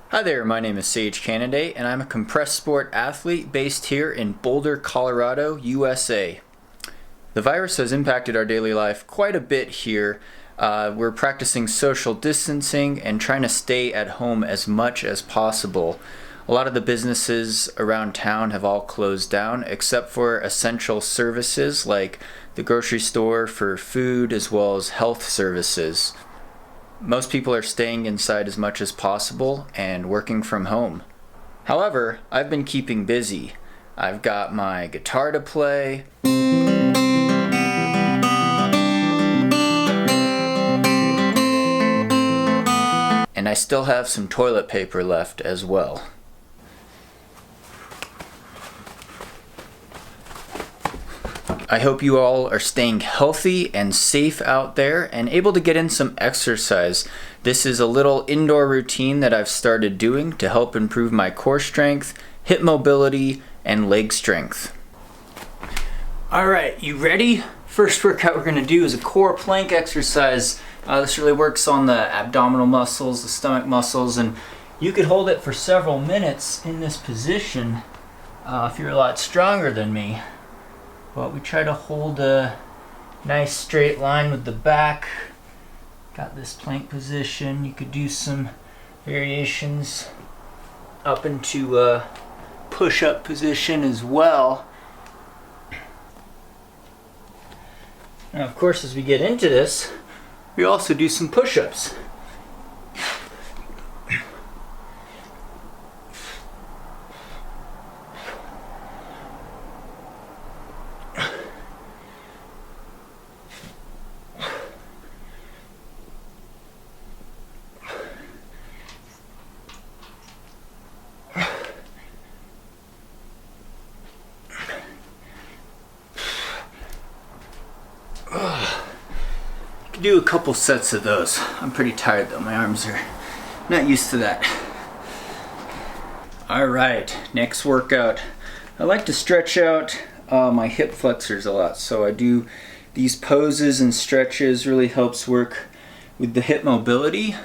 Hi there, my name is Sage Canaday, and I'm a Compressport athlete based here in Boulder, Colorado, USA. The virus has impacted our daily life quite a bit here. We're practicing social distancing and trying to stay at home as much as possible. A lot of the businesses around town have all closed down except for essential services like the grocery store for food as well as health services. Most people are staying inside as much as possible and working from home. However, I've been keeping busy. I've got my guitar to play, and I still have some toilet paper left as well. I hope you all are staying healthy and safe out there and able to get in some exercise. This is a little indoor routine that I've started doing to help improve my core strength, hip mobility, and leg strength. Alright, you ready? First workout we're going to do is a core plank exercise. This really works on the abdominal muscles, the stomach muscles, and you could hold it for several minutes in this position if you're a lot stronger than me. But we try to hold a nice straight line with the back. Got this plank position. You could do some variations up into a push-up position as well. Now, of course, as we get into this, we also do some push-ups. Do a couple sets of those. I'm pretty tired though, my arms are not used to that. Alright, next workout. I like to stretch out my hip flexors a lot, so I do these poses and stretches. Really helps work with the hip mobility,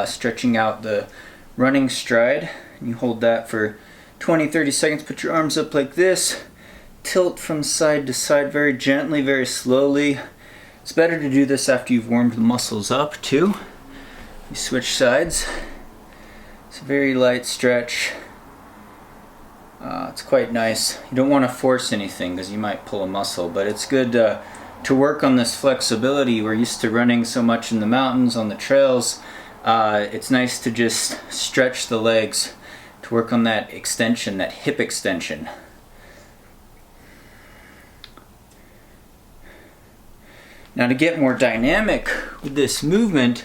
stretching out the running stride. You hold that for 20-30 seconds, put your arms up like this, tilt from side to side very gently, very slowly. It's better to do this after you've warmed the muscles up too. You switch sides. It's a very light stretch. It's quite nice. You don't want to force anything because you might pull a muscle, but it's good to work on this flexibility. We're used to running so much in the mountains, on the trails. It's nice to just stretch the legs to work on that extension, that hip extension. Now, to get more dynamic with this movement,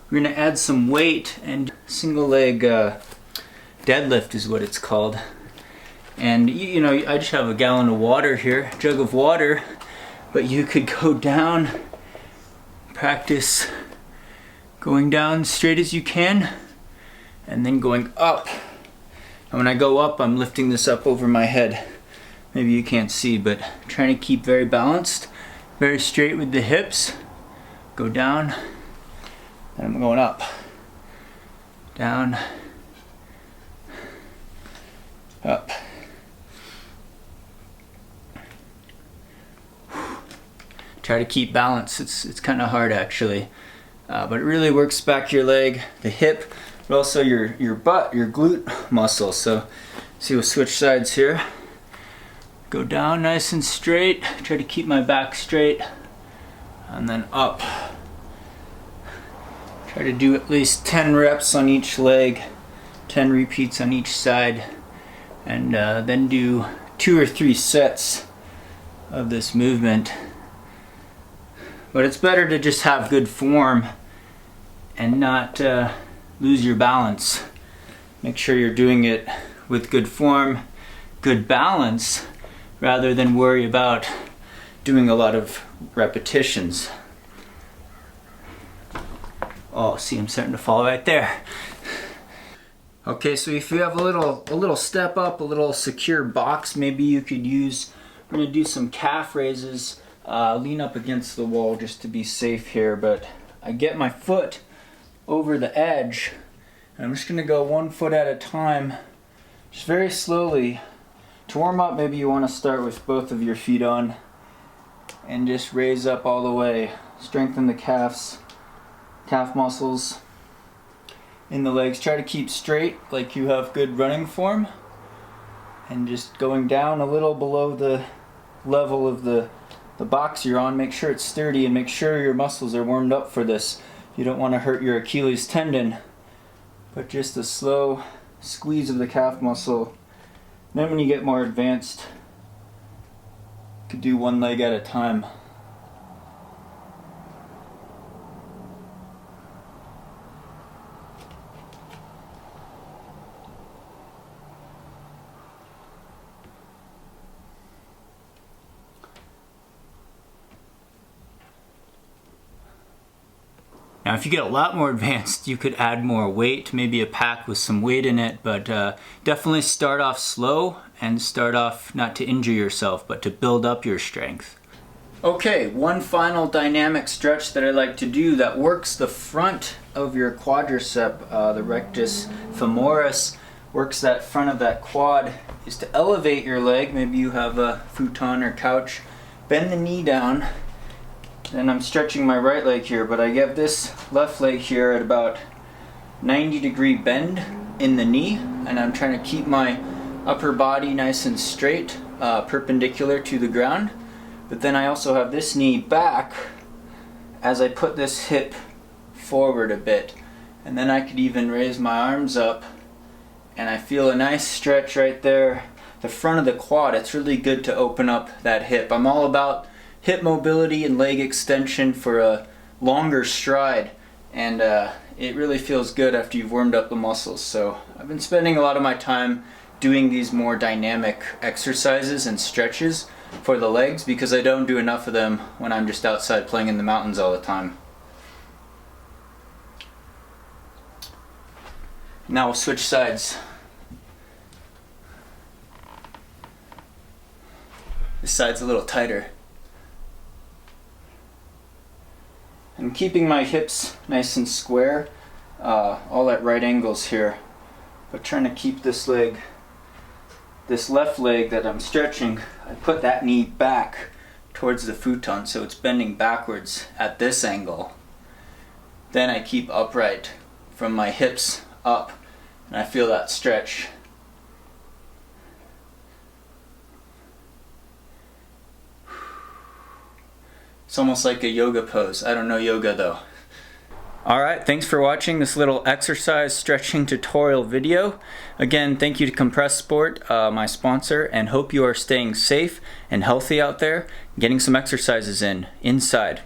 we're going to add some weight, and single leg deadlift is what it's called. And you know, I just have a gallon of water here, a jug of water, but you could go down, practice going down straight as you can, and then going up. And when I go up, I'm lifting this up over my head. Maybe you can't see, but trying to keep very balanced. Very straight with the hips. Go down, and I'm going up. Down, up. Try to keep balance. It's kind of hard actually, but it really works back your leg, the hip, but also your butt, your glute muscle. So see, we'll switch sides here. Go down nice and straight, try to keep my back straight, and then up. Try to do at least 10 reps on each leg, 10 repeats on each side, and then do 2 or 3 sets of this movement. But it's better to just have good form and not lose your balance. Make sure you're doing it with good form, good balance, rather than worry about doing a lot of repetitions. Oh, see, I'm starting to fall right there. Okay, so if you have a little step up, a little secure box, maybe you could use, we're gonna do some calf raises, lean up against the wall just to be safe here, but I get my foot over the edge And I'm just going to go 1 foot at a time, just very slowly. To warm up, maybe you want to start with both of your feet on and just raise up all the way. Strengthen the calf muscles in the legs. Try to keep straight like you have good running form, and just going down a little below the level of the box you're on. Make sure it's sturdy and make sure your muscles are warmed up for this. You don't want to hurt your Achilles tendon, but just a slow squeeze of the calf muscle. Then when you get more advanced, you could do 1 leg at a time. Now if you get a lot more advanced, you could add more weight, maybe a pack with some weight in it, but definitely start off slow and start off not to injure yourself, but to build up your strength. Okay, one final dynamic stretch that I like to do that works the front of your quadricep, the rectus femoris, works that front of that quad, is to elevate your leg. Maybe you have a futon or couch, bend the knee down. And I'm stretching my right leg here, but I get this left leg here at about 90-degree bend in the knee, and I'm trying to keep my upper body nice and straight, perpendicular to the ground. But then I also have this knee back as I put this hip forward a bit. And then I could even raise my arms up, and I feel a nice stretch right there, the front of the quad. It's really good to open up that hip. I'm all about hip mobility and leg extension for a longer stride, and it really feels good after you've warmed up the muscles. So I've been spending a lot of my time doing these more dynamic exercises and stretches for the legs because I don't do enough of them when I'm just outside playing in the mountains all the time. Now we'll switch sides. This side's a little tighter. I'm keeping my hips nice and square, all at right angles here, but trying to keep this leg, this left leg that I'm stretching, I put that knee back towards the futon so it's bending backwards at this angle. Then I keep upright from my hips up, and I feel that stretch. It's almost like a yoga pose. I don't know yoga though. Alright, thanks for watching this little exercise stretching tutorial video. Again, thank you to Compressport, my sponsor, and hope you are staying safe and healthy out there, getting some exercises in, inside.